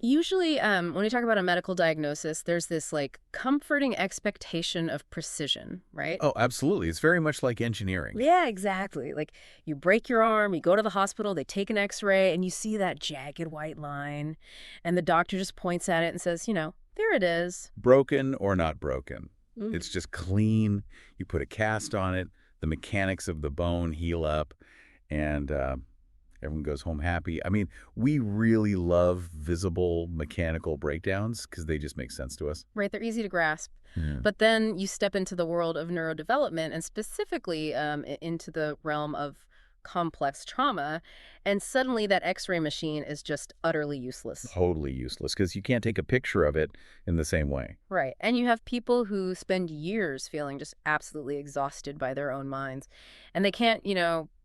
Usually, when we talk about a medical diagnosis, there's this like comforting expectation of precision, right? Oh, absolutely. It's very much like engineering. Yeah, exactly. Like you break your arm, you go to the hospital, they take an x-ray, and you see that jagged white line, and the doctor just points at it and says, there it is. Broken or not broken. Mm. It's just clean. You put a cast on it. The mechanics of the bone heal up, and everyone goes home happy. I mean, we really love visible mechanical breakdowns because they just make sense to us. Right, they're easy to grasp. Yeah. But then you step into the world of neurodevelopment and specifically into the realm of complex trauma, and suddenly that x-ray machine is just utterly useless. Totally useless because you can't take a picture of it in the same way. Right, and you have people who spend years feeling just absolutely exhausted by their own minds, and they can't,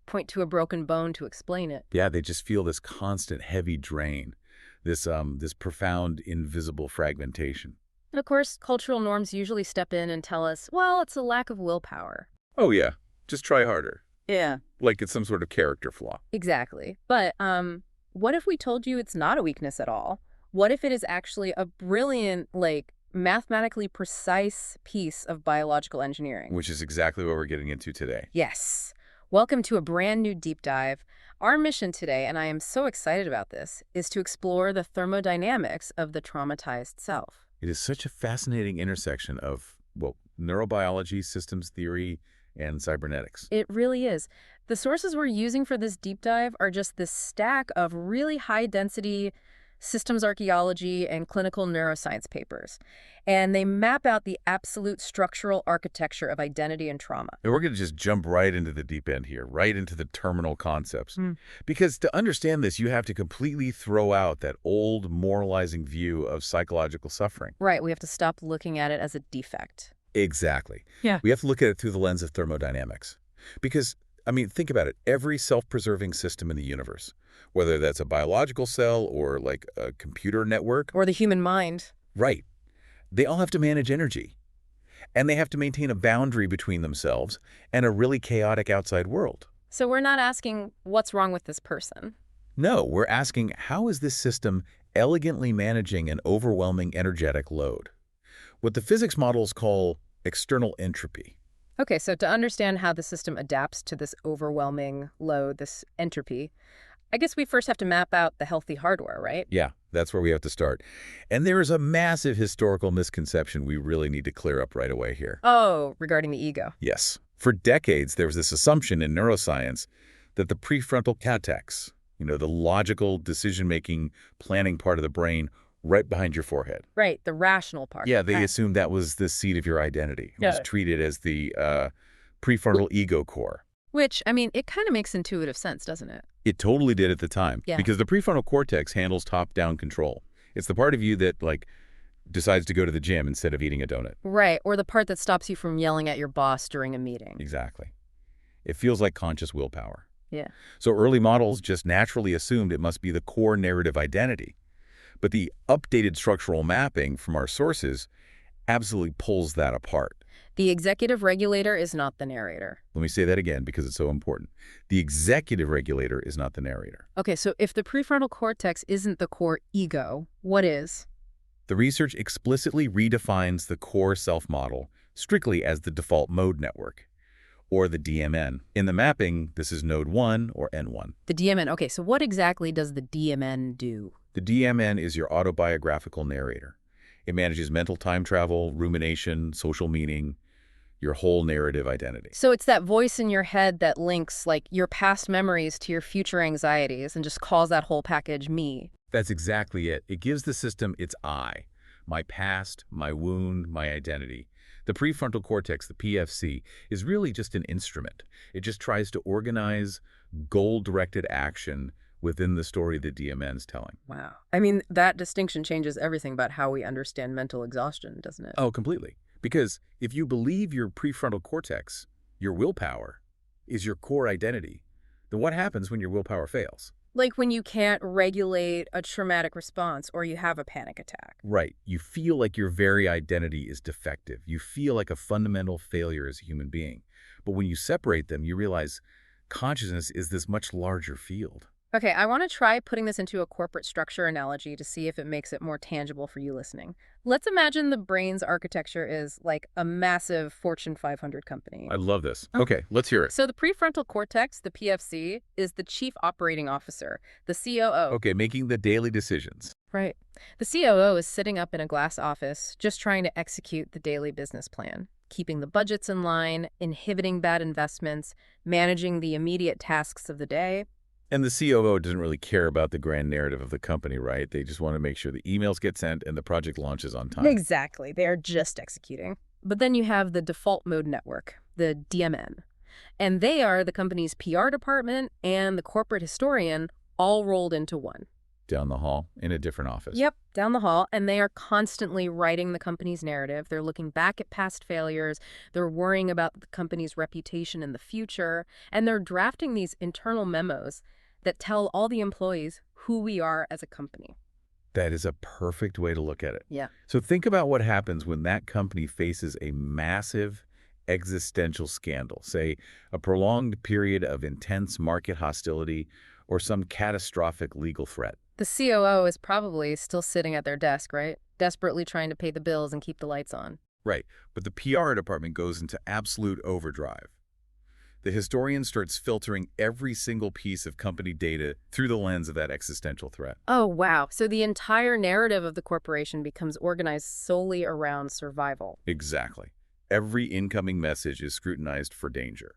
point to a broken bone to explain it. Yeah, they just feel this constant heavy drain, this profound invisible fragmentation. And of course, cultural norms usually step in and tell us, well, it's a lack of willpower. Oh yeah, just try harder. Yeah. Like it's some sort of character flaw. Exactly. But what if we told you it's not a weakness at all? What if it is actually a brilliant, like, mathematically precise piece of biological engineering? Which is exactly what we're getting into today. Yes. Welcome to a brand new deep dive. Our mission today, and I am so excited about this, is to explore the thermodynamics of the traumatized self. It is such a fascinating intersection of, well, neurobiology, systems theory, and cybernetics. It really is. The sources we're using for this deep dive are just this stack of really high-density systems archaeology and clinical neuroscience papers. And they map out the absolute structural architecture of identity and trauma. And we're going to just jump right into the deep end here, right into the terminal concepts. Because to understand this, you have to completely throw out that old moralizing view of psychological suffering. Right, we have to stop looking at it as a defect. Exactly. Yeah. We have to look at it through the lens of thermodynamics. Because, I mean, think about it. Every self-preserving system in the universe, whether that's a biological cell or like a computer network. Or the human mind. Right. They all have to manage energy. And they have to maintain a boundary between themselves and a really chaotic outside world. So we're not asking what's wrong with this person. No, we're asking how is this system elegantly managing an overwhelming energetic load? What the physics models call external entropy. Okay, so to understand how the system adapts to this overwhelming load, this entropy, I guess we first have to map out the healthy hardware, right? Yeah, that's where we have to start. And there is a massive historical misconception we really need to clear up right away here. Oh, regarding the ego. Yes. For decades, there was this assumption in neuroscience that the prefrontal cortex, the logical decision-making, planning part of the brain, right behind your forehead. Right, the rational part. Yeah, they assumed that was the seat of your identity. It was treated as the prefrontal ego core. Which, I mean, it kind of makes intuitive sense, doesn't it? It totally did at the time. Yeah. Because the prefrontal cortex handles top-down control. It's the part of you that, like, decides to go to the gym instead of eating a donut. Right, or the part that stops you from yelling at your boss during a meeting. Exactly. It feels like conscious willpower. Yeah. So early models just naturally assumed it must be the core narrative identity. But the updated structural mapping from our sources absolutely pulls that apart. The executive regulator is not the narrator. Let me say that again because it's so important. The executive regulator is not the narrator. Okay, so if the prefrontal cortex isn't the core ego, what is? The research explicitly redefines the core self-model strictly as the default mode network, or the DMN. In the mapping, this is node 1 or N1. The DMN. Okay, so what exactly does the DMN do? The DMN is your autobiographical narrator. It manages mental time travel, rumination, social meaning, your whole narrative identity. So it's that voice in your head that links, like, your past memories to your future anxieties and just calls that whole package me. That's exactly it. It gives the system its I, my past, my wound, my identity. The prefrontal cortex, the PFC, is really just an instrument. It just tries to organize goal-directed action within the story the DMN's telling. Wow. I mean, that distinction changes everything about how we understand mental exhaustion, doesn't it? Oh, completely. Because if you believe your prefrontal cortex, your willpower, is your core identity, then what happens when your willpower fails? Like when you can't regulate a traumatic response or you have a panic attack. Right. You feel like your very identity is defective. You feel like a fundamental failure as a human being. But when you separate them, you realize consciousness is this much larger field. Okay, I want to try putting this into a corporate structure analogy to see if it makes it more tangible for you listening. Let's imagine the brain's architecture is like a massive Fortune 500 company. I love this. Okay. Okay, let's hear it. So the prefrontal cortex, the PFC, is the chief operating officer, the COO. Okay, making the daily decisions. Right. The COO is sitting up in a glass office, just trying to execute the daily business plan, keeping the budgets in line, inhibiting bad investments, managing the immediate tasks of the day. And the COO doesn't really care about the grand narrative of the company, right? They just want to make sure the emails get sent and the project launches on time. Exactly. They are just executing. But then you have the default mode network, the DMN. And they are the company's PR department and the corporate historian all rolled into one. Down the hall in a different office. Yep, down the hall. And they are constantly writing the company's narrative. They're looking back at past failures. They're worrying about the company's reputation in the future. And they're drafting these internal memos that tell all the employees who we are as a company. That is a perfect way to look at it. Yeah. So think about what happens when that company faces a massive existential scandal, say a prolonged period of intense market hostility or some catastrophic legal threat. The COO is probably still sitting at their desk, right? Desperately trying to pay the bills and keep the lights on. Right, but the PR department goes into absolute overdrive. The historian starts filtering every single piece of company data through the lens of that existential threat. Oh, wow. So the entire narrative of the corporation becomes organized solely around survival. Exactly. Every incoming message is scrutinized for danger.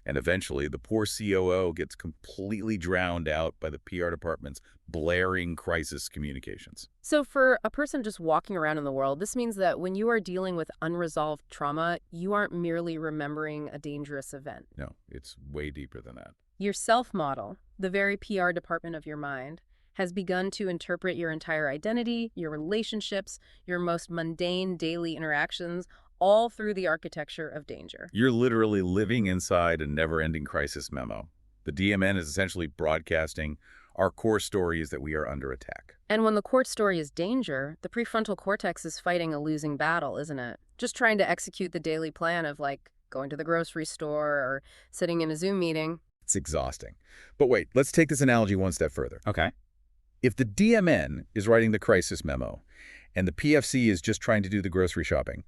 And eventually, the poor COO gets completely drowned out by the PR department's blaring crisis communications. So for a person just walking around in the world, this means that when you are dealing with unresolved trauma, you aren't merely remembering a dangerous event. No, it's way deeper than that. Your self-model, the very PR department of your mind, has begun to interpret your entire identity, your relationships, your most mundane daily interactions, all through the architecture of danger. You're literally living inside a never-ending crisis memo. The DMN is essentially broadcasting our core story is that we are under attack. And when the court story is danger, the prefrontal cortex is fighting a losing battle, isn't it? Just trying to execute the daily plan of, like, going to the grocery store or sitting in a Zoom meeting. It's exhausting. But wait, let's take this analogy one step further. Okay. If the DMN is writing the crisis memo and the PFC is just trying to do the grocery shopping,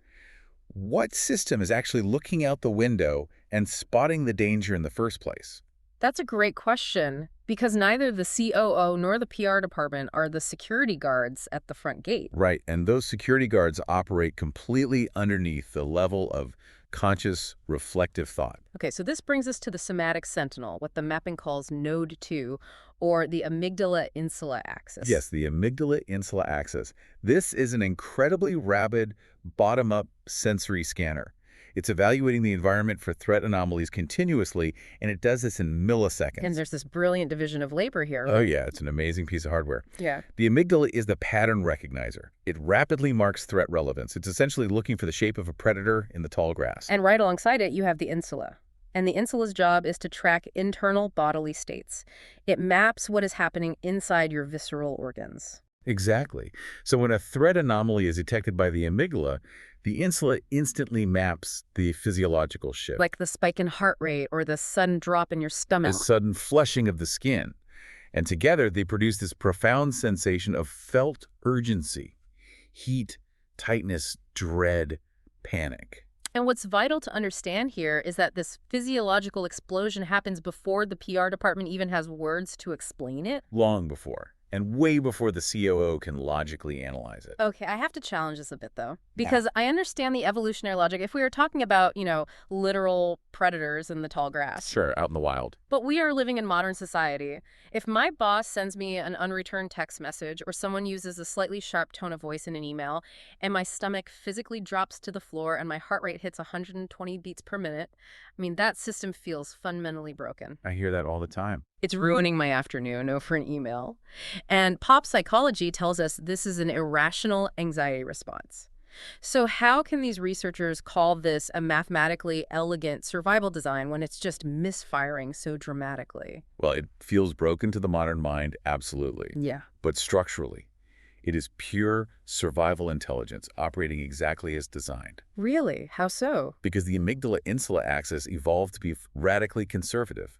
what system is actually looking out the window and spotting the danger in the first place? That's a great question, because neither the COO nor the PR department are the security guards at the front gate. Right, and those security guards operate completely underneath the level of conscious, reflective thought. Okay, so this brings us to the Somatic Sentinel, what the mapping calls Node 2, or the Amygdala-Insula axis. Yes, the Amygdala-Insula axis. This is an incredibly rapid, bottom-up sensory scanner. It's evaluating the environment for threat anomalies continuously, and it does this in milliseconds. And there's this brilliant division of labor here. Oh, yeah, it's an amazing piece of hardware. Yeah. The amygdala is the pattern recognizer. It rapidly marks threat relevance. It's essentially looking for the shape of a predator in the tall grass. And right alongside it, you have the insula. And the insula's job is to track internal bodily states. It maps what is happening inside your visceral organs. Exactly. So when a threat anomaly is detected by the amygdala, the insula instantly maps the physiological shift. Like the spike in heart rate or the sudden drop in your stomach. A sudden flushing of the skin. And together they produce this profound sensation of felt urgency, heat, tightness, dread, panic. And what's vital to understand here is that this physiological explosion happens before the PR department even has words to explain it. Long before. And way before the COO can logically analyze it. Okay, I have to challenge this a bit, though, because I understand the evolutionary logic if we were talking about, literal predators in the tall grass. Sure, out in the wild. But we are living in modern society. If my boss sends me an unreturned text message or someone uses a slightly sharp tone of voice in an email and my stomach physically drops to the floor and my heart rate hits 120 beats per minute, that system feels fundamentally broken. I hear that all the time. It's ruining my afternoon over an email. And pop psychology tells us this is an irrational anxiety response. So how can these researchers call this a mathematically elegant survival design when it's just misfiring so dramatically? Well, it feels broken to the modern mind, absolutely. Yeah. But structurally, it is pure survival intelligence operating exactly as designed. Really? How so? Because the amygdala-insula axis evolved to be radically conservative.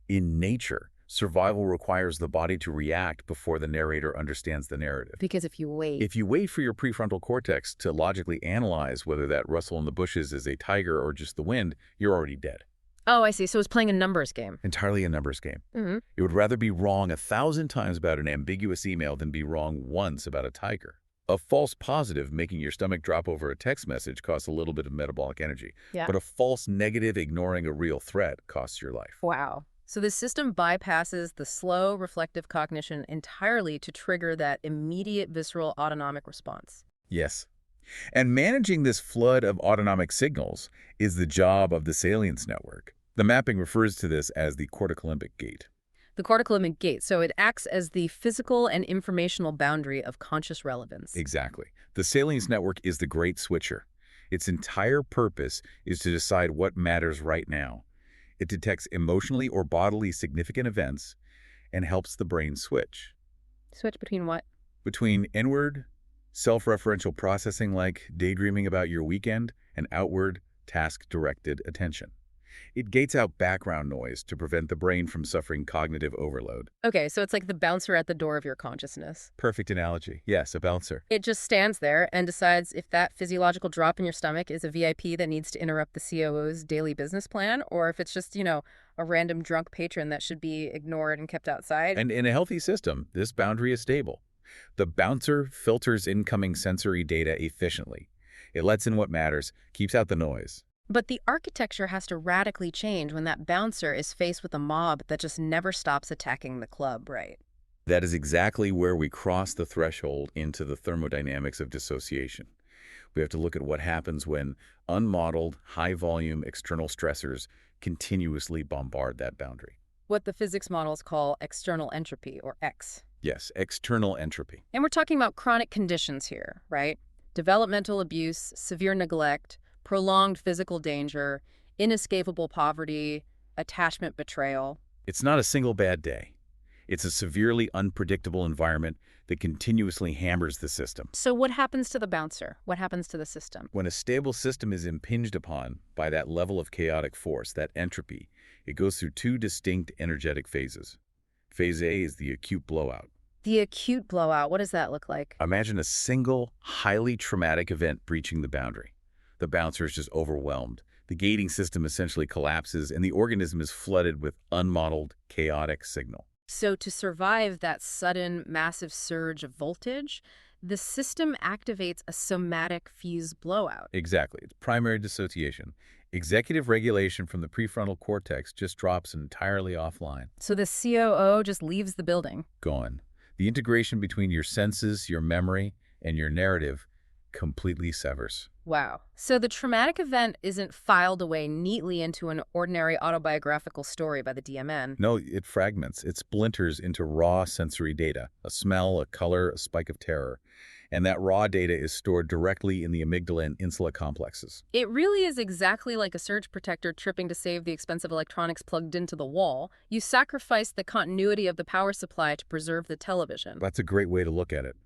In nature, Survival requires the body to react before the narrator understands the narrative. Because if you wait... If you wait for your prefrontal cortex to logically analyze whether that rustle in the bushes is a tiger or just the wind, you're already dead. Oh, I see. So it's playing a numbers game. Entirely a numbers game. Mm-hmm. It would rather be wrong 1,000 times about an ambiguous email than be wrong once about a tiger. A false positive making your stomach drop over a text message costs a little bit of metabolic energy. Yeah. But a false negative ignoring a real threat costs your life. Wow. So the system bypasses the slow, reflective cognition entirely to trigger that immediate visceral autonomic response. Yes. And managing this flood of autonomic signals is the job of the salience network. The mapping refers to this as the corticolimbic gate. The corticolimbic gate, so it acts as the physical and informational boundary of conscious relevance. Exactly. The salience network is the great switcher. Its entire purpose is to decide what matters right now. It detects emotionally or bodily significant events and helps the brain switch. Switch between what? Between inward, self-referential processing like daydreaming about your weekend and outward, task-directed attention. It gates out background noise to prevent the brain from suffering cognitive overload. Okay, so it's like the bouncer at the door of your consciousness. Perfect analogy. Yes, a bouncer. It just stands there and decides if that physiological drop in your stomach is a VIP that needs to interrupt the COO's daily business plan, or if it's just, a random drunk patron that should be ignored and kept outside. And in a healthy system, this boundary is stable. The bouncer filters incoming sensory data efficiently. It lets in what matters, keeps out the noise. But the architecture has to radically change when that bouncer is faced with a mob that just never stops attacking the club, right? That is exactly where we cross the threshold into the thermodynamics of dissociation. We have to look at what happens when unmodeled, high-volume external stressors continuously bombard that boundary. What the physics models call external entropy, or X. Yes, external entropy. And we're talking about chronic conditions here, right? Developmental abuse, severe neglect, prolonged physical danger, inescapable poverty, attachment betrayal. It's not a single bad day. It's a severely unpredictable environment that continuously hammers the system. So what happens to the bouncer? What happens to the system? When a stable system is impinged upon by that level of chaotic force, that entropy, it goes through two distinct energetic phases. Phase A is the acute blowout. The acute blowout, what does that look like? Imagine a single, highly traumatic event breaching the boundary. The bouncer is just overwhelmed. The gating system essentially collapses, and the organism is flooded with unmodeled, chaotic signal. So to survive that sudden, massive surge of voltage, the system activates a somatic fuse blowout. Exactly. It's primary dissociation. Executive regulation from the prefrontal cortex just drops entirely offline. So the COO just leaves the building. Gone. The integration between your senses, your memory, and your narrative completely severs. Wow. So the traumatic event isn't filed away neatly into an ordinary autobiographical story by the DMN. No, it fragments. It splinters into raw sensory data, a smell, a color, a spike of terror. And that raw data is stored directly in the Amygdala-Insula complexes. It really is exactly like a surge protector tripping to save the expensive electronics plugged into the wall. You sacrifice the continuity of the power supply to preserve the television. That's a great way to look at it.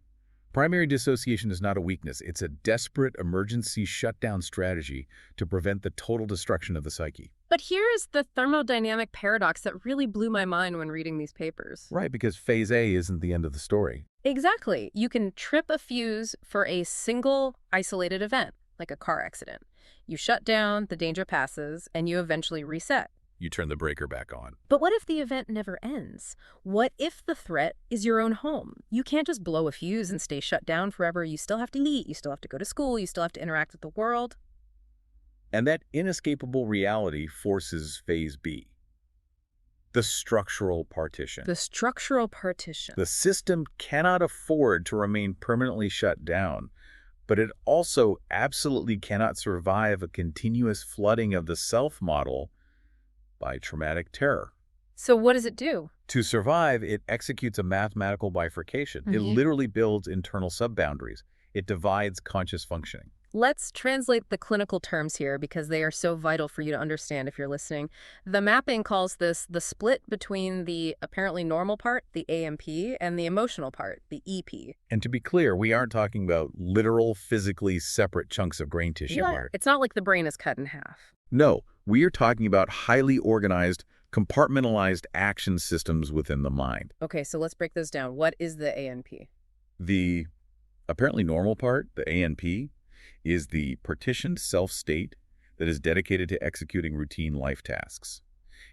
Primary dissociation is not a weakness. It's a desperate emergency shutdown strategy to prevent the total destruction of the psyche. But here is the thermodynamic paradox that really blew my mind when reading these papers. Right, because phase A isn't the end of the story. Exactly. You can trip a fuse for a single isolated event, like a car accident. You shut down, the danger passes, and you eventually reset. You turn the breaker back on. But what if the event never ends? What if the threat is your own home? You can't just blow a fuse and stay shut down forever. You still have to eat, you still have to go to school, you still have to interact with the world. And that inescapable reality forces phase B. The structural partition. The structural partition. The system cannot afford to remain permanently shut down, but it also absolutely cannot survive a continuous flooding of the self model by traumatic terror. So what does it do? To survive, it executes a mathematical bifurcation. It literally builds internal sub-boundaries. It divides conscious functioning. Let's translate the clinical terms here because they are so vital for you to understand if you're listening. The mapping calls this the split between the apparently normal part, the AMP, and the emotional part, the EP. And to be clear, we aren't talking about literal, physically separate chunks of brain tissue. It's not like the brain is cut in half. No, we are talking about highly organized, compartmentalized action systems within the mind. Okay, so let's break this down. What is the ANP? The apparently normal part, the ANP, is the partitioned self-state that is dedicated to executing routine life tasks.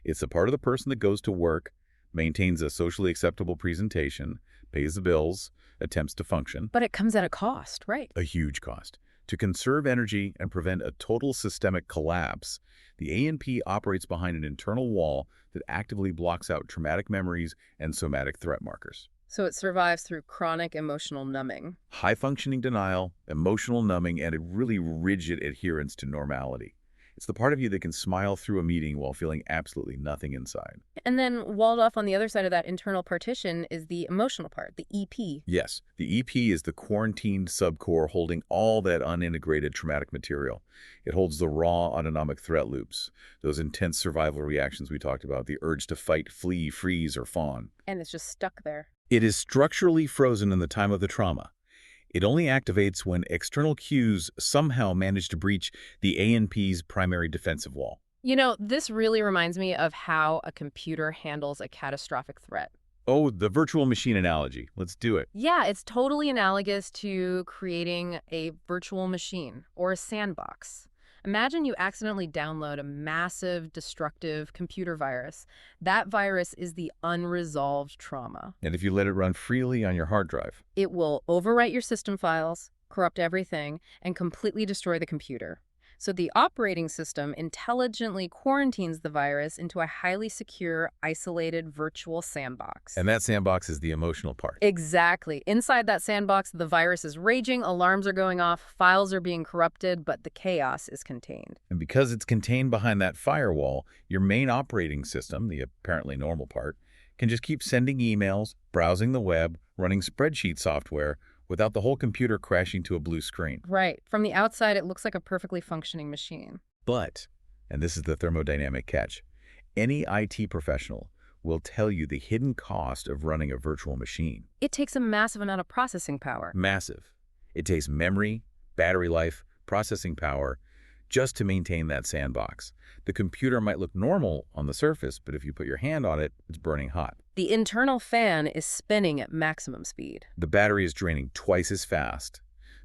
It's the part of the person that goes to work, maintains a socially acceptable presentation, pays the bills, attempts to function. But it comes at a cost, right? A huge cost. To conserve energy and prevent a total systemic collapse, the ANP operates behind an internal wall that actively blocks out traumatic memories and somatic threat markers. So it survives through chronic emotional numbing. High-functioning denial, emotional numbing, and a really rigid adherence to normality. It's the part of you that can smile through a meeting while feeling absolutely nothing inside. And then walled off on the other side of that internal partition is the emotional part, the EP. Yes, the EP is the quarantined subcore holding all that unintegrated traumatic material. It holds the raw autonomic threat loops, those intense survival reactions we talked about, the urge to fight, flee, freeze, or fawn. And it's just stuck there. It is structurally frozen in the time of the trauma. It only activates when external cues somehow manage to breach the ANP's primary defensive wall. You know, this really reminds me of how a computer handles a catastrophic threat. Oh, the virtual machine analogy. Let's do it. Yeah, it's totally analogous to creating a virtual machine or a sandbox. Imagine you accidentally download a massive, destructive computer virus. That virus is the unresolved trauma. And if you let it run freely on your hard drive, It will overwrite your system files, corrupt everything, and completely destroy the computer. So the operating system intelligently quarantines the virus into a highly secure, isolated virtual sandbox. and that sandbox is the emotional part. Exactly. Inside that sandbox, the virus is raging, alarms are going off, files are being corrupted, but the chaos is contained. And because it's contained behind that firewall, your main operating system, the apparently normal part, can just keep sending emails, browsing the web, running spreadsheet software, without the whole computer crashing to a blue screen. Right. From the outside, it looks like a perfectly functioning machine. But, and this is the thermodynamic catch, any IT professional will tell you the hidden cost of running a virtual machine. It takes a massive amount of processing power. Massive. It takes memory, battery life, processing power, just to maintain that sandbox. The computer might look normal on the surface, but if you put your hand on it, it's burning hot. The internal fan is spinning at maximum speed. The battery is draining twice as fast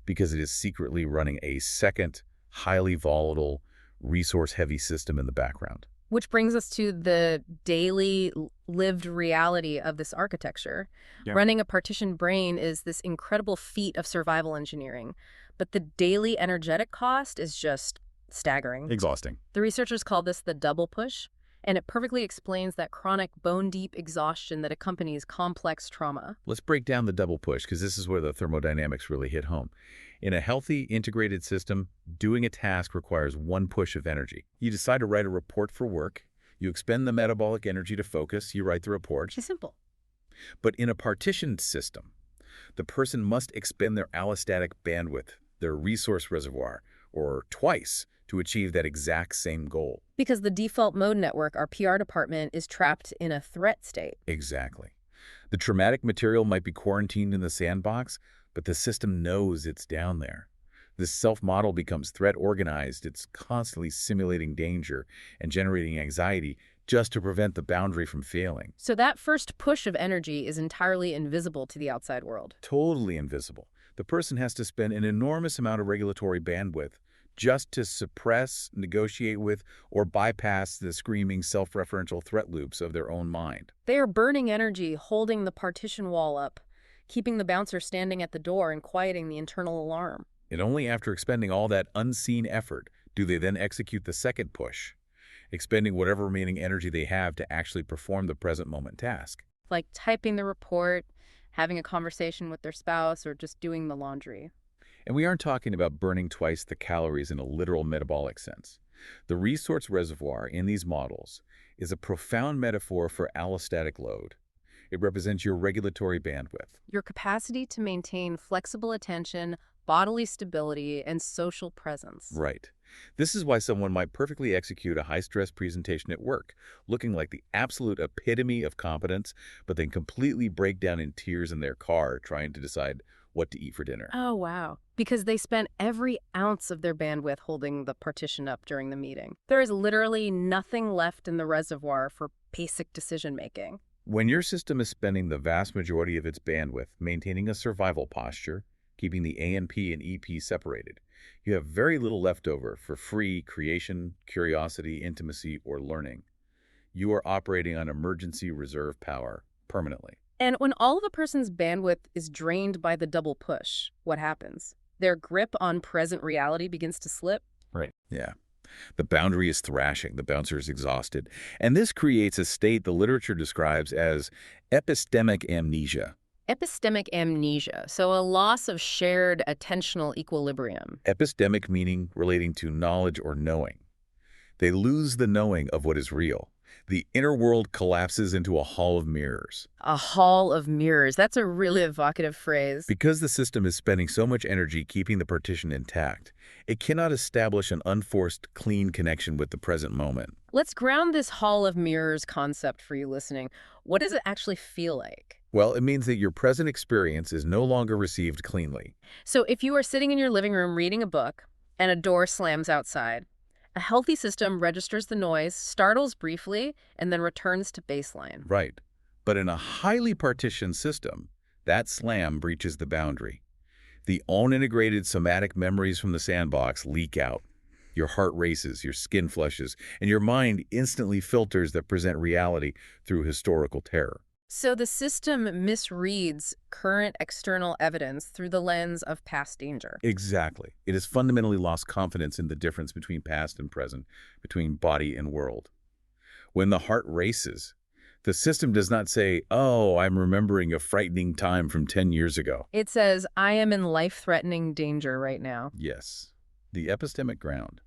because it is secretly running a second, highly volatile, resource-heavy system in the background. Which brings us to the daily lived reality of this architecture. Yeah. Running a partitioned brain is this incredible feat of survival engineering, but the daily energetic cost is just staggering. Exhausting. The researchers call this the double push, and it perfectly explains that chronic bone-deep exhaustion that accompanies complex trauma. Let's break down the double push, because this is where the thermodynamics really hit home. In a healthy, integrated system, doing a task requires one push of energy. You decide to write a report for work. You expend the metabolic energy to focus. You write the report. It's simple. But in a partitioned system, the person must expend their allostatic bandwidth, their resource reservoir, or twice, to achieve that exact same goal. Because the default mode network, our PR department, is trapped in a threat state. Exactly. The traumatic material might be quarantined in the sandbox, but the system knows it's down there. This self-model becomes threat organized. It's constantly simulating danger and generating anxiety just to prevent the boundary from failing. So that first push of energy is entirely invisible to the outside world. Totally invisible. The person has to spend an enormous amount of regulatory bandwidth just to suppress, negotiate with, or bypass the screaming self-referential threat loops of their own mind. They are burning energy, holding the partition wall up, keeping the bouncer standing at the door and quieting the internal alarm. And only after expending all that unseen effort do they then execute the second push, expending whatever remaining energy they have to actually perform the present moment task. Like typing the report, having a conversation with their spouse, or just doing the laundry. And we aren't talking about burning twice the calories in a literal metabolic sense. The resource reservoir in these models is a profound metaphor for allostatic load. It represents your regulatory bandwidth. Your capacity to maintain flexible attention, bodily stability, and social presence. Right. This is why someone might perfectly execute a high-stress presentation at work, looking like the absolute epitome of competence, but then completely break down in tears in their car trying to decide what to eat for dinner. Oh, wow. Because they spent every ounce of their bandwidth holding the partition up during the meeting. There is literally nothing left in the reservoir for basic decision-making. When your system is spending the vast majority of its bandwidth maintaining a survival posture, keeping the ANP and EP separated, you have very little left over for free creation, curiosity, intimacy, or learning. You are operating on emergency reserve power permanently. And when all of a person's bandwidth is drained by the double push, what happens? Their grip on present reality begins to slip. Right. Yeah. The boundary is thrashing, the bouncer is exhausted, and this creates a state the literature describes as epistemic amnesia. Epistemic amnesia, so a loss of shared attentional equilibrium. Epistemic meaning relating to knowledge or knowing. They lose the knowing of what is real. The inner world collapses into a hall of mirrors. A hall of mirrors. That's a really evocative phrase. Because the system is spending so much energy keeping the partition intact, it cannot establish an unforced, clean connection with the present moment. Let's ground this hall of mirrors concept for you listening. What does it actually feel like? Well, it means that your present experience is no longer received cleanly. So if you are sitting in your living room reading a book and a door slams outside, a healthy system registers the noise, startles briefly, and then returns to baseline. Right. But in a highly partitioned system, that slam breaches the boundary. The unintegrated somatic memories from the sandbox leak out. Your heart races, your skin flushes, and your mind instantly filters that present reality through historical terror. So the system misreads current external evidence through the lens of past danger. Exactly. It has fundamentally lost confidence in the difference between past and present, between body and world. When the heart races, the system does not say, oh, I'm remembering a frightening time from 10 years ago. It says, I am in life-threatening danger right now. Yes. The epistemic ground,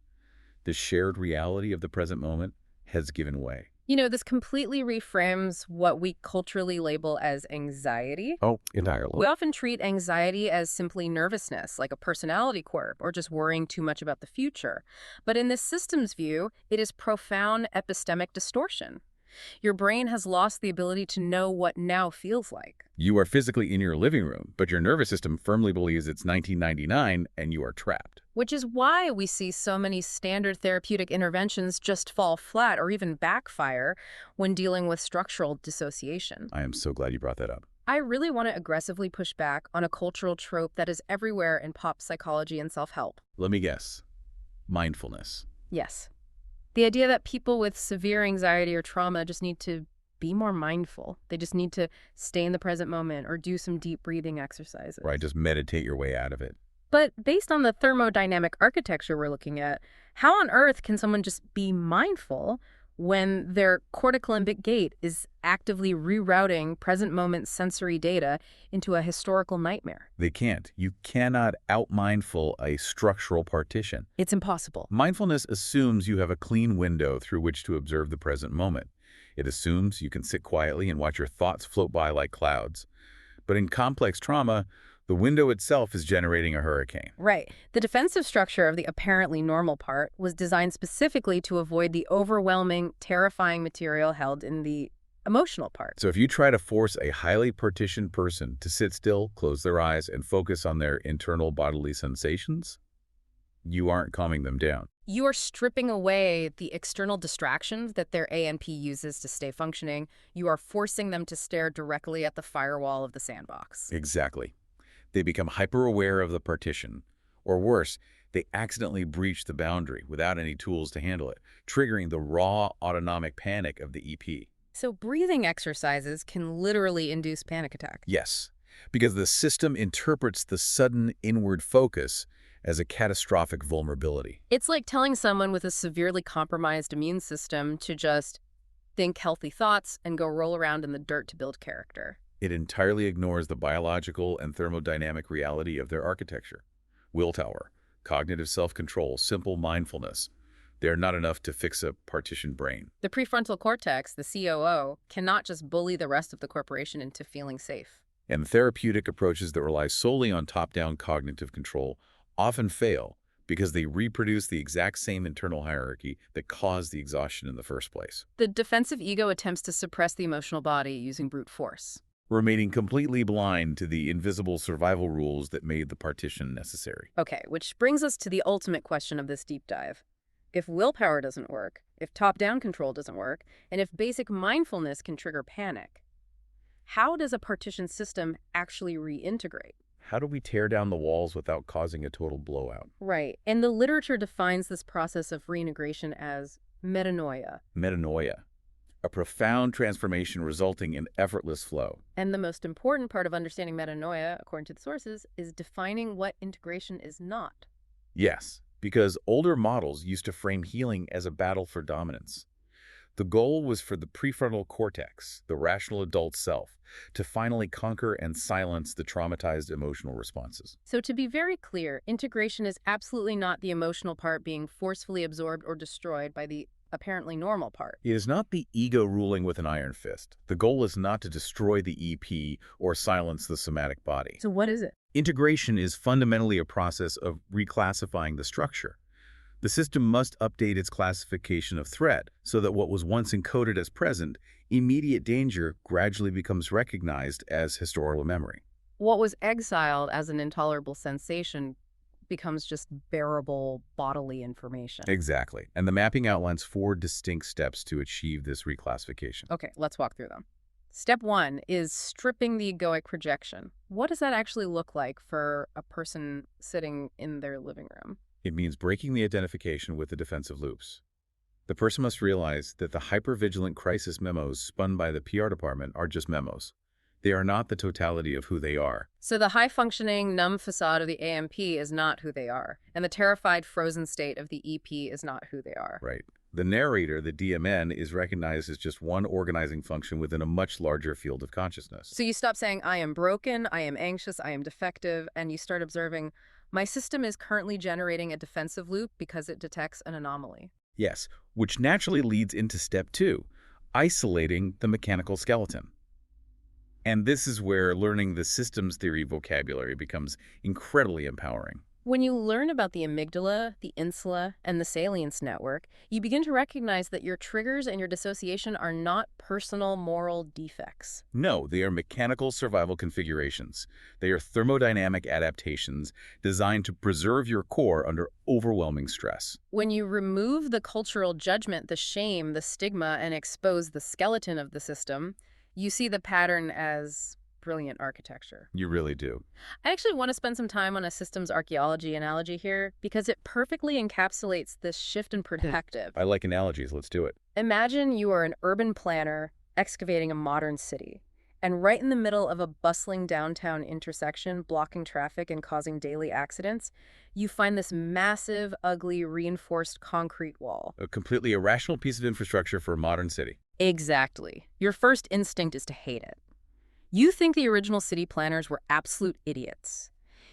the shared reality of the present moment, has given way. You know, this completely reframes what we culturally label as anxiety. Oh, entirely. We often treat anxiety as simply nervousness, like a personality quirk, or just worrying too much about the future. But in this system's view, it is profound epistemic distortion. Your brain has lost the ability to know what now feels like. You are physically in your living room, but your nervous system firmly believes it's 1999 and you are trapped. Which is why we see so many standard therapeutic interventions just fall flat or even backfire when dealing with structural dissociation. I am so glad you brought that up. I really want to aggressively push back on a cultural trope that is everywhere in pop psychology and self-help. Let me guess. Mindfulness. Yes. The idea that people with severe anxiety or trauma just need to be more mindful. They just need to stay in the present moment or do some deep breathing exercises. Right, just meditate your way out of it. But based on the thermodynamic architecture we're looking at, how on earth can someone just be mindful when their cortical limbic gate is actively rerouting present moment sensory data into a historical nightmare? They can't. You cannot out-mindful a structural partition. It's impossible. Mindfulness assumes you have a clean window through which to observe the present moment. It assumes you can sit quietly and watch your thoughts float by like clouds. But in complex trauma, the window itself is generating a hurricane. Right. The defensive structure of the apparently normal part was designed specifically to avoid the overwhelming, terrifying material held in the emotional part. So if you try to force a highly partitioned person to sit still, close their eyes, and focus on their internal bodily sensations, you aren't calming them down. You are stripping away the external distractions that their ANP uses to stay functioning. You are forcing them to stare directly at the firewall of the sandbox. Exactly. They become hyper-aware of the partition. Or worse, they accidentally breach the boundary without any tools to handle it, triggering the raw autonomic panic of the EP. So breathing exercises can literally induce panic attack. Yes, because the system interprets the sudden inward focus as a catastrophic vulnerability. It's like telling someone with a severely compromised immune system to just think healthy thoughts and go roll around in the dirt to build character. It entirely ignores the biological and thermodynamic reality of their architecture. Willpower, cognitive self-control, simple mindfulness. They're not enough to fix a partitioned brain. The prefrontal cortex, the COO, cannot just bully the rest of the corporation into feeling safe. And therapeutic approaches that rely solely on top-down cognitive control often fail because they reproduce the exact same internal hierarchy that caused the exhaustion in the first place. The defensive ego attempts to suppress the emotional body using brute force, remaining completely blind to the invisible survival rules that made the partition necessary. Okay, which brings us to the ultimate question of this deep dive. If willpower doesn't work, if top-down control doesn't work, and if basic mindfulness can trigger panic, how does a partition system actually reintegrate? How do we tear down the walls without causing a total blowout? Right. And the literature defines this process of reintegration as metanoia. Metanoia, a profound transformation resulting in effortless flow. And the most important part of understanding metanoia, according to the sources, is defining what integration is not. Yes, because older models used to frame healing as a battle for dominance. The goal was for the prefrontal cortex, the rational adult self, to finally conquer and silence the traumatized emotional responses. So to be very clear, integration is absolutely not the emotional part being forcefully absorbed or destroyed by the apparently normal part. It is not the ego ruling with an iron fist. The goal is not to destroy the EP or silence the somatic body. So what is it? Integration is fundamentally a process of reclassifying the structure. The system must update its classification of threat so that what was once encoded as present, immediate danger gradually becomes recognized as historical memory. What was exiled as an intolerable sensation becomes just bearable bodily information. Exactly. And the mapping outlines 4 distinct steps to achieve this reclassification. Okay, let's walk through them. Step 1 is stripping the egoic projection. What does that actually look like for a person sitting in their living room? It means breaking the identification with the defensive loops. The person must realize that the hypervigilant crisis memos spun by the PR department are just memos. They are not the totality of who they are. So the high-functioning, numb facade of the AMP is not who they are, and the terrified, frozen state of the EP is not who they are. Right. The narrator, the DMN, is recognized as just one organizing function within a much larger field of consciousness. So you stop saying, I am broken, I am anxious, I am defective, and you start observing, my system is currently generating a defensive loop because it detects an anomaly. Yes, which naturally leads into step 2, isolating the mechanical skeleton. And this is where learning the systems theory vocabulary becomes incredibly empowering. When you learn about the amygdala, the insula, and the salience network, you begin to recognize that your triggers and your dissociation are not personal moral defects. No, they are mechanical survival configurations. They are thermodynamic adaptations designed to preserve your core under overwhelming stress. When you remove the cultural judgment, the shame, the stigma, and expose the skeleton of the system, you see the pattern as brilliant architecture. You really do. I actually want to spend some time on a systems archaeology analogy here because it perfectly encapsulates this shift in perspective. I like analogies. Let's do it. Imagine you are an urban planner excavating a modern city, and right in the middle of a bustling downtown intersection blocking traffic and causing daily accidents, you find this massive, ugly, reinforced concrete wall. A completely irrational piece of infrastructure for a modern city. Exactly. Your first instinct is to hate it. You think the original city planners were absolute idiots.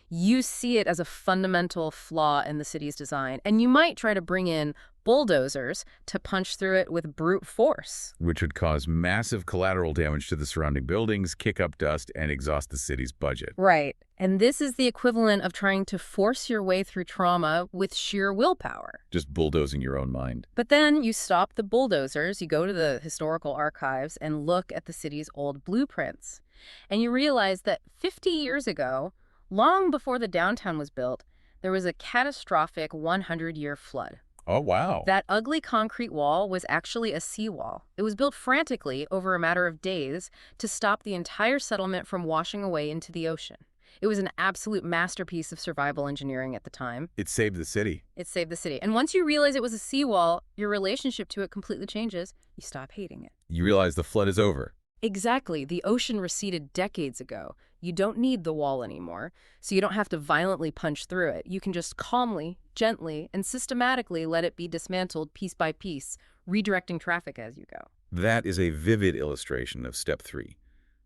You see it as a fundamental flaw in the city's design, and you might try to bring in bulldozers to punch through it with brute force. Which would cause massive collateral damage to the surrounding buildings, kick up dust, and exhaust the city's budget. Right. And this is the equivalent of trying to force your way through trauma with sheer willpower. Just bulldozing your own mind. But then you stop the bulldozers, you go to the historical archives and look at the city's old blueprints. And you realize that 50 years ago, long before the downtown was built, there was a catastrophic 100-year flood. Oh, wow. That ugly concrete wall was actually a seawall. It was built frantically over a matter of days to stop the entire settlement from washing away into the ocean. It was an absolute masterpiece of survival engineering at the time. It saved the city. It saved the city. And once you realize it was a seawall, your relationship to it completely changes. You stop hating it. You realize the flood is over. Exactly. The ocean receded decades ago. You don't need the wall anymore, so you don't have to violently punch through it. You can just calmly, gently, and systematically let it be dismantled piece by piece, redirecting traffic as you go. That is a vivid illustration of step 3,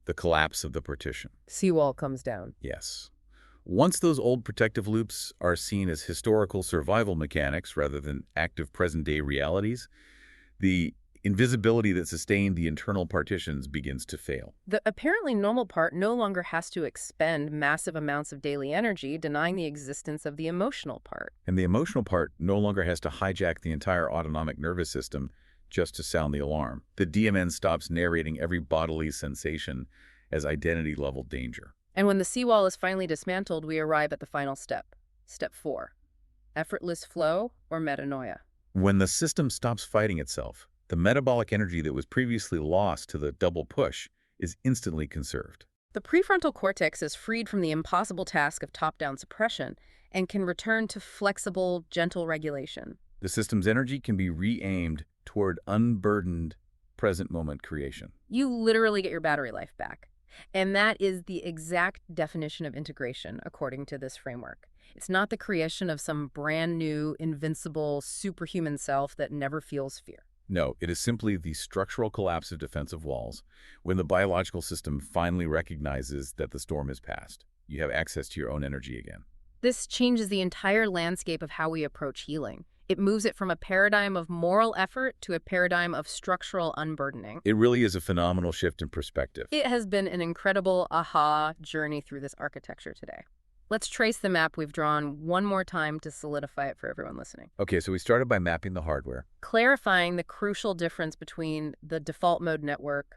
the collapse of the partition. Seawall comes down. Yes. Once those old protective loops are seen as historical survival mechanics rather than active present-day realities, the invisibility that sustained the internal partitions begins to fail. The apparently normal part no longer has to expend massive amounts of daily energy, denying the existence of the emotional part. And the emotional part no longer has to hijack the entire autonomic nervous system just to sound the alarm. The DMN stops narrating every bodily sensation as identity-level danger. And when the seawall is finally dismantled, we arrive at the final step. Step 4. Effortless flow or metanoia. When the system stops fighting itself, the metabolic energy that was previously lost to the double push is instantly conserved. The prefrontal cortex is freed from the impossible task of top-down suppression and can return to flexible, gentle regulation. The system's energy can be re-aimed toward unburdened present moment creation. You literally get your battery life back. And that is the exact definition of integration, according to this framework. It's not the creation of some brand new, invincible, superhuman self that never feels fear. No, it is simply the structural collapse of defensive walls. When the biological system finally recognizes that the storm is past, you have access to your own energy again. This changes the entire landscape of how we approach healing. It moves it from a paradigm of moral effort to a paradigm of structural unburdening. It really is a phenomenal shift in perspective. It has been an incredible aha journey through this architecture today. Let's trace the map we've drawn one more time to solidify it for everyone listening. Okay, so we started by mapping the hardware. Clarifying the crucial difference between the default mode network,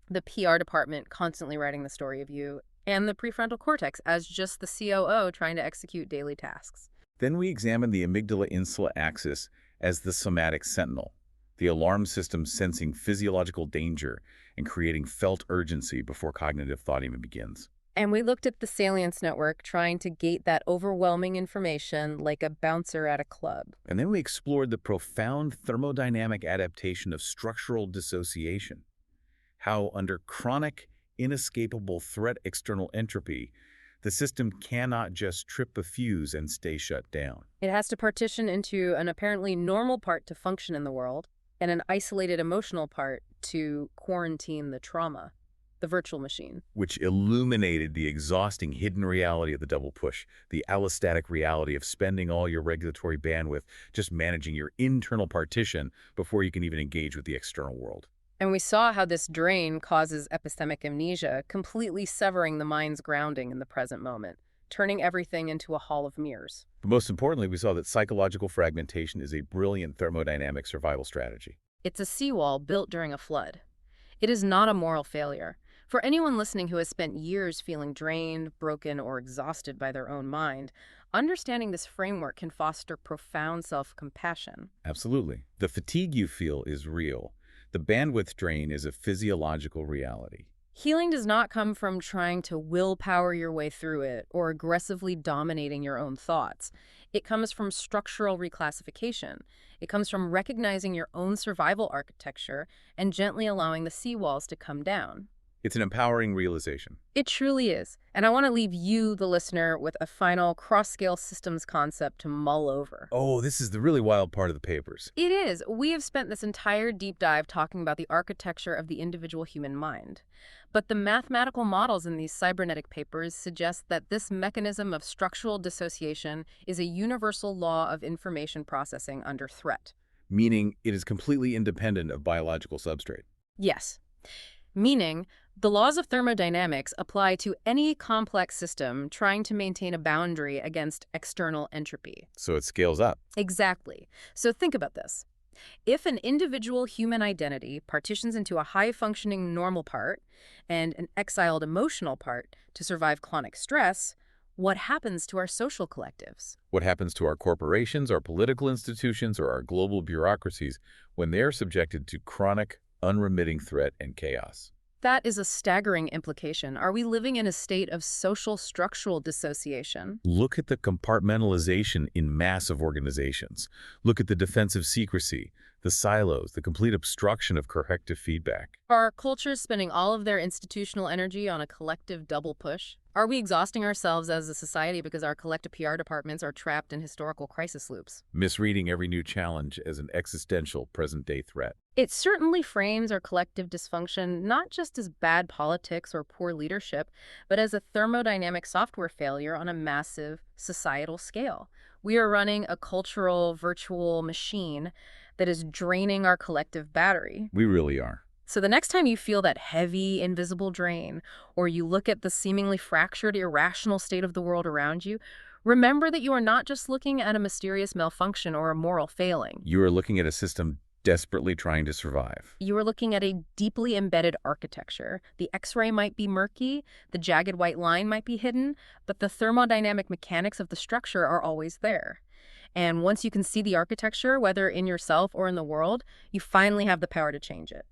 the PR department constantly writing the story of you, and the prefrontal cortex as just the COO trying to execute daily tasks. Then we examined the Amygdala-Insula axis as the Somatic Sentinel, the alarm system sensing physiological danger and creating felt urgency before cognitive thought even begins. And we looked at the salience network, trying to gate that overwhelming information like a bouncer at a club. And then we explored the profound thermodynamic adaptation of structural dissociation, how under chronic, inescapable threat external entropy, the system cannot just trip a fuse and stay shut down. It has to partition into an apparently normal part to function in the world and an isolated emotional part to quarantine the trauma, the virtual machine. Which illuminated the exhausting hidden reality of the double push, the allostatic reality of spending all your regulatory bandwidth just managing your internal partition before you can even engage with the external world. And we saw how this drain causes epistemic amnesia, completely severing the mind's grounding in the present moment, turning everything into a hall of mirrors. But most importantly, we saw that psychological fragmentation is a brilliant thermodynamic survival strategy. It's a seawall built during a flood. It is not a moral failure. For anyone listening who has spent years feeling drained, broken, or exhausted by their own mind, understanding this framework can foster profound self-compassion. Absolutely. The fatigue you feel is real. The bandwidth drain is a physiological reality. Healing does not come from trying to willpower your way through it or aggressively dominating your own thoughts. It comes from structural reclassification. It comes from recognizing your own survival architecture and gently allowing the seawalls to come down. It's an empowering realization. It truly is. And I want to leave you, the listener, with a final cross-scale systems concept to mull over. Oh, this is the really wild part of the papers. It is. We have spent this entire deep dive talking about the architecture of the individual human mind. But the mathematical models in these cybernetic papers suggest that this mechanism of structural dissociation is a universal law of information processing under threat. Meaning it is completely independent of biological substrate. Yes. Meaning, the laws of thermodynamics apply to any complex system trying to maintain a boundary against external entropy. So it scales up. Exactly. So think about this. If an individual human identity partitions into a high-functioning normal part and an exiled emotional part to survive chronic stress, what happens to our social collectives? What happens to our corporations, our political institutions, or our global bureaucracies when they're subjected to chronic, unremitting threat and chaos? That is a staggering implication. Are we living in a state of social structural dissociation? Look at the compartmentalization in massive organizations. Look at the defensive secrecy, the silos, the complete obstruction of corrective feedback. Are our cultures spending all of their institutional energy on a collective double push? Are we exhausting ourselves as a society because our collective PR departments are trapped in historical crisis loops? Misreading every new challenge as an existential present-day threat. It certainly frames our collective dysfunction not just as bad politics or poor leadership, but as a thermodynamic software failure on a massive societal scale. We are running a cultural virtual machine that is draining our collective battery. We really are. So the next time you feel that heavy, invisible drain, or you look at the seemingly fractured, irrational state of the world around you, remember that you are not just looking at a mysterious malfunction or a moral failing. You are looking at a system desperately trying to survive. You are looking at a deeply embedded architecture. The X-ray might be murky, the jagged white line might be hidden, but the thermodynamic mechanics of the structure are always there. And once you can see the architecture, whether in yourself or in the world, you finally have the power to change it.